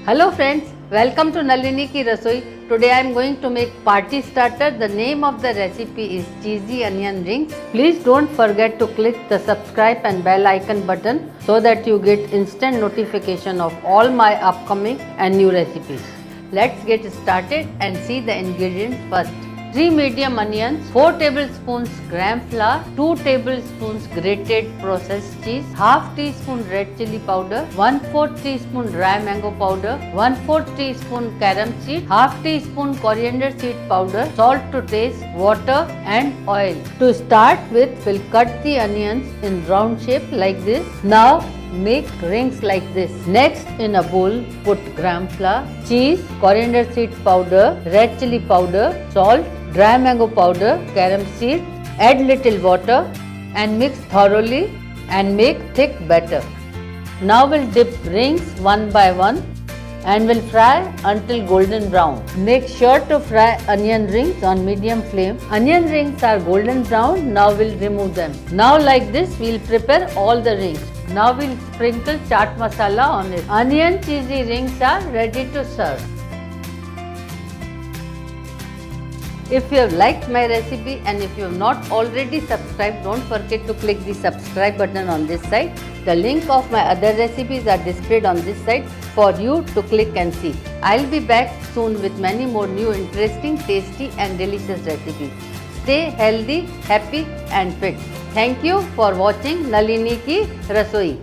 Hello friends, welcome to Nalini Ki Rasoi. Today I am going to make party starter. The name of the recipe is cheesy onion rings. Please don't forget to click the subscribe and bell icon button so that you get instant notification of all my upcoming and new recipes. Let's get started and see the ingredients first. 3 medium onions, 4 tablespoons gram flour, 2 tablespoons grated processed cheese, half teaspoon red chili powder, 1/4 teaspoon dry mango powder, 1/4 teaspoon carom seed, half teaspoon coriander seed powder, salt to taste, water and oil. To start with, we'll cut the onions in round shape like this. Now make rings like this. Next, in a bowl, put gram flour, cheese, coriander seed powder, red chili powder, salt, dry mango powder, carom seed, add little water and mix thoroughly and make thick batter. Now we'll dip rings one by one and will fry until golden brown. Make sure to fry onion rings on medium flame. Onion rings are golden brown. Now we'll remove them. Now like this we'll prepare all the rings. Now we'll sprinkle chaat masala on it. Onion cheesy rings are ready to serve. If you have liked my recipe and if you have not already subscribed, don't forget to click the subscribe button on this side. The link of my other recipes are displayed on this side for you to click and see. I'll be back soon with many more new interesting, tasty and delicious recipes. Stay healthy, happy and fit. Thank you for watching Nalini Ki Rasoi.